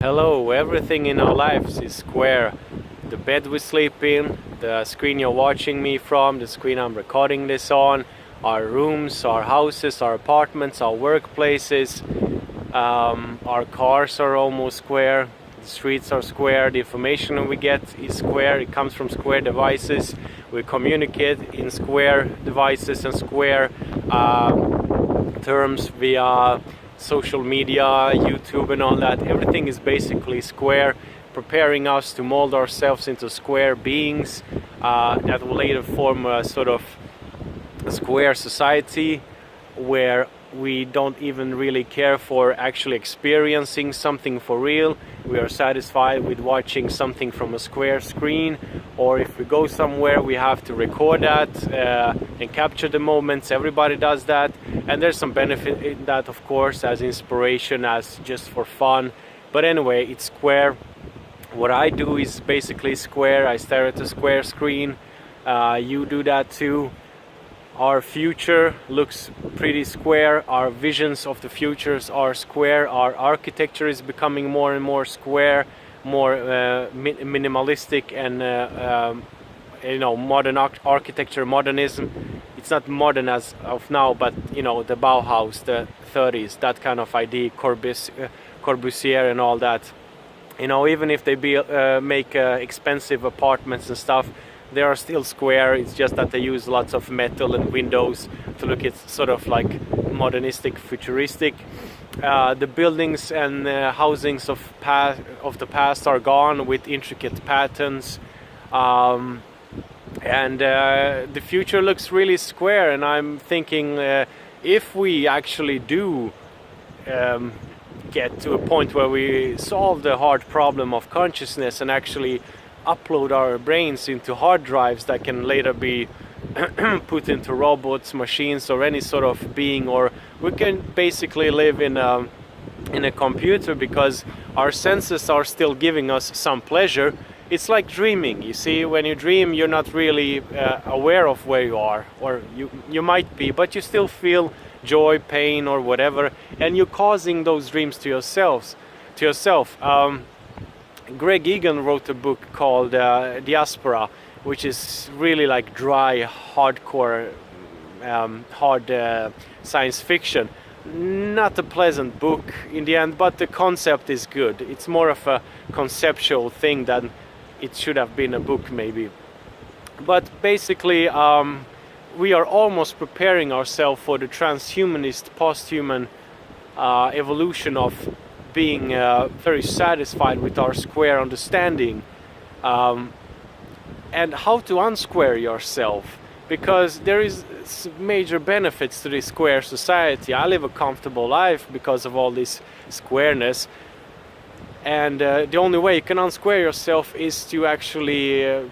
Hello, everything in our lives is square. The bed we sleep in, the screen you're watching me from, the screen I'm recording this on, our rooms, our houses, our apartments, our workplaces, our cars are almost square, the streets are square, the information we get is square, it comes from square devices, we communicate in square devices and square terms via social media, YouTube and all that. Everything is basically square, preparing us to mold ourselves into square beings that will later form a sort of square society where we don't even really care for actually experiencing something for real. We are satisfied with watching something from a square screen, or if we go somewhere we have to record that and capture the moments. Everybody does that, and there's some benefit in that, of course, as inspiration, as just for fun. But anyway, it's square. What I do is basically square. I stare at a square screen. You do that too. Our future looks pretty square. Our visions of the futures are square. Our architecture is becoming more and more square, more minimalistic, and modern architecture, modernism. It's not modern as of now, but the Bauhaus, the 30s, that kind of idea, Corbusier and all that. Even if they make expensive apartments and stuff, they are still square. It's just that they use lots of metal and windows to look at sort of like modernistic, futuristic. The buildings and housings of the past are gone with intricate patterns, and the future looks really square. And I'm thinking, if we actually do get to a point where we solve the hard problem of consciousness and actually upload our brains into hard drives that can later be put into robots, machines, or any sort of being, or we can basically live in a computer, because our senses are still giving us some pleasure. It's like dreaming. You see, when you dream, you're not really aware of where you are, or you might be, but you still feel joy, pain, or whatever, and you're causing those dreams to yourself. Greg Egan wrote a book called Diaspora, which is really like dry, hardcore, hard science fiction. Not a pleasant book in the end, but the concept is good. It's more of a conceptual thing than it should have been a book, maybe. But basically, we are almost preparing ourselves for the transhumanist, post-human evolution of being very satisfied with our square understanding, and how to unsquare yourself, because there is major benefits to this square society. I live a comfortable life because of all this squareness, and the only way you can unsquare yourself is to actually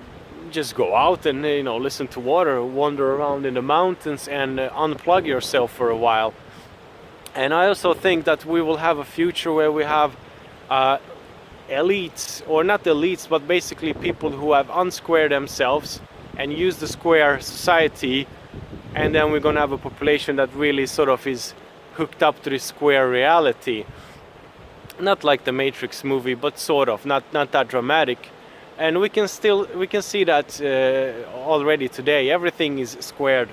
just go out and listen to water, wander around in the mountains, and unplug yourself for a while. And I also think that we will have a future where we have elites, or not elites, but basically people who have unsquared themselves and use the square society, and then we're going to have a population that really sort of is hooked up to this square reality. Not like the Matrix movie, but sort of, not that dramatic. And we can see that already today. Everything is squared.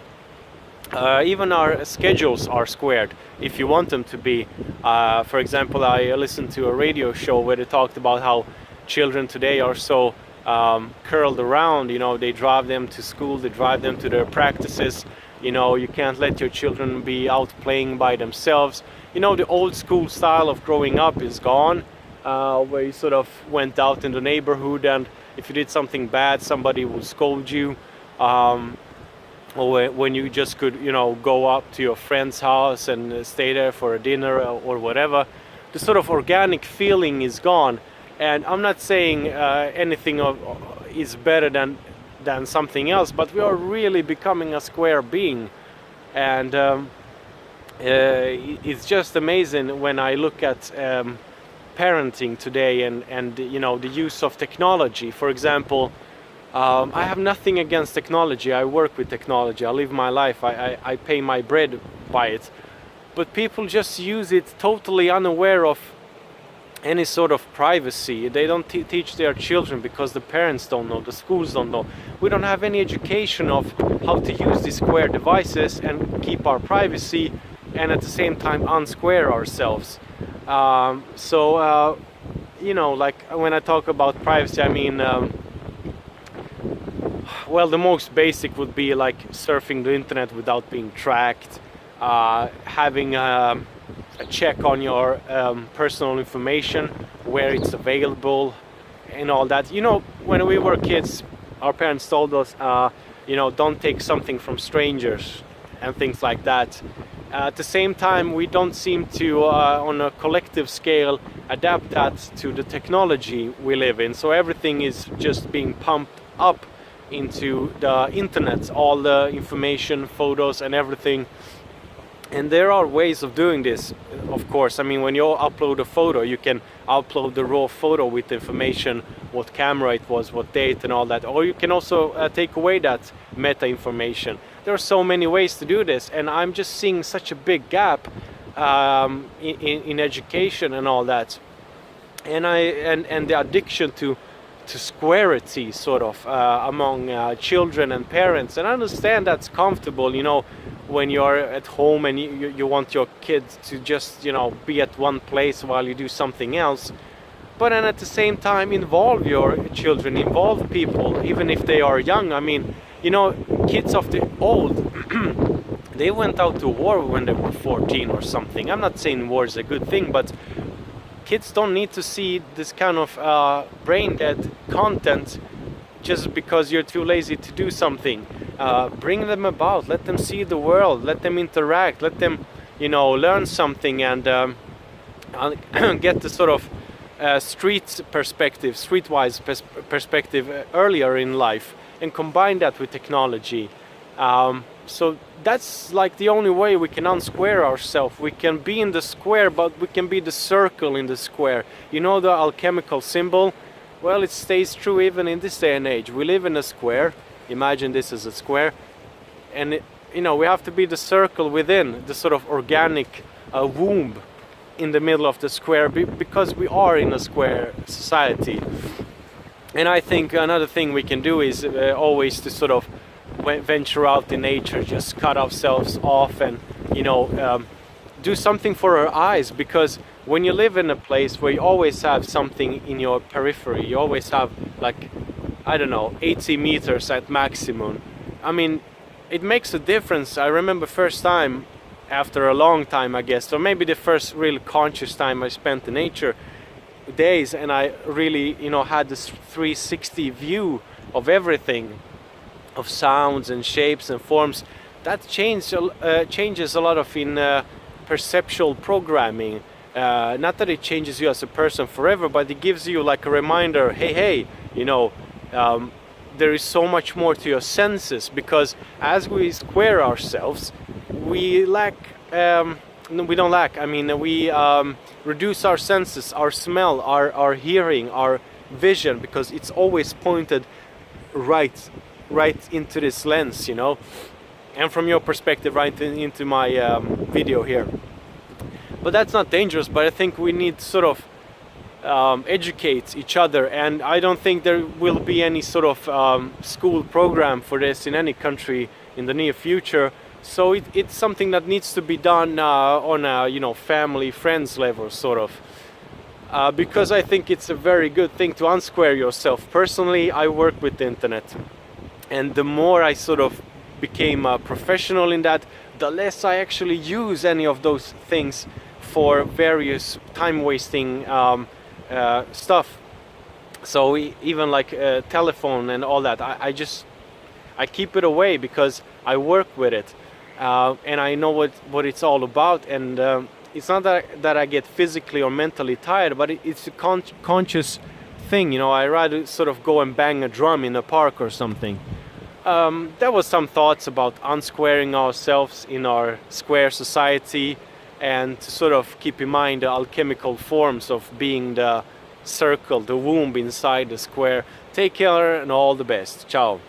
Even our schedules are squared, if you want them to be. For example, I listened to a radio show where they talked about how children today are so curled around. They drive them to school, they drive them to their practices. You can't let your children be out playing by themselves. The old school style of growing up is gone, where you sort of went out in the neighborhood, and if you did something bad, somebody would scold you. Or when you just could, go up to your friend's house and stay there for a dinner or whatever. The sort of organic feeling is gone. And I'm not saying anything is better than something else, but we are really becoming a square being. And it's just amazing when I look at parenting today and the use of technology. For example, I have nothing against technology. I work with technology. I live my life. I pay my bread by it. But people just use it totally unaware of any sort of privacy. They don't teach their children because the parents don't know, the schools don't know. We don't have any education of how to use these square devices and keep our privacy, and at the same time unsquare ourselves. You know, like when I talk about privacy, I mean, well, the most basic would be like surfing the internet without being tracked, having a check on your personal information, where it's available, and all that. You know, when we were kids, our parents told us, you know, don't take something from strangers and things like that. At the same time, we don't seem to, on a collective scale, adapt that to the technology we live in. So everything is just being pumped up into the internet, all the information, photos, and everything. And there are ways of doing this, of course. I mean, when you upload a photo, you can upload the raw photo with information, what camera it was, what date, and all that. Or you can also take away that meta information. There are so many ways to do this, and I'm just seeing such a big gap in education and all that. And the addiction to squarity, sort of, among children and parents. And I understand that's comfortable, you know, when you're at home and you want your kids to just, you know, be at one place while you do something else. But then at the same time, involve your children, involve people, even if they are young. I mean, you know, kids of the old, they went out to war when they were 14 or something. I'm not saying war is a good thing, but kids don't need to see this kind of brain dead content just because you're too lazy to do something. Bring them about, let them see the world, let them interact, let them, you know, learn something, and get the sort of streetwise perspective earlier in life, and combine that with technology. So that's like the only way we can unsquare ourselves. We can be in the square, but we can be the circle in the square. You know, the alchemical symbol? Well, it stays true even in this day and age. We live in a square. Imagine this as a square. And, you know, we have to be the circle within, the sort of organic womb in the middle of the square, because we are in a square society. And I think another thing we can do is always to sort of venture out in nature, just cut ourselves off, and, you know, do something for our eyes. Because when you live in a place where you always have something in your periphery, you always have, like, I don't know, 80 meters at maximum. I mean, it makes a difference. I remember first time, after a long time, I guess, or maybe the first real conscious time I spent in nature, days, and I really, you know, had this 360 view of everything, of sounds and shapes and forms. That changes a lot of in perceptual programming. Not that it changes you as a person forever, but it gives you like a reminder, hey, you know, there is so much more to your senses, because as we square ourselves, we lack, we don't lack, I mean, we reduce our senses, our smell, our hearing, our vision, because it's always pointed right into this lens, you know, and from your perspective right into my video here. But that's not dangerous, but I think we need to sort of educate each other, and I don't think there will be any sort of school program for this in any country in the near future. So it's something that needs to be done on a, you know, family, friends level, sort of, because I think it's a very good thing to unsquare yourself. Personally, I work with the internet, and the more I sort of became a professional in that, the less I actually use any of those things for various time-wasting stuff. So even like telephone and all that, I keep it away because I work with it, and I know what it's all about. And it's not that I get physically or mentally tired, but it's a conscious thing. You know, I rather sort of go and bang a drum in a park or something. There was some thoughts about unsquaring ourselves in our square society, and to sort of keep in mind the alchemical forms of being the circle, the womb inside the square. Take care and all the best. Ciao.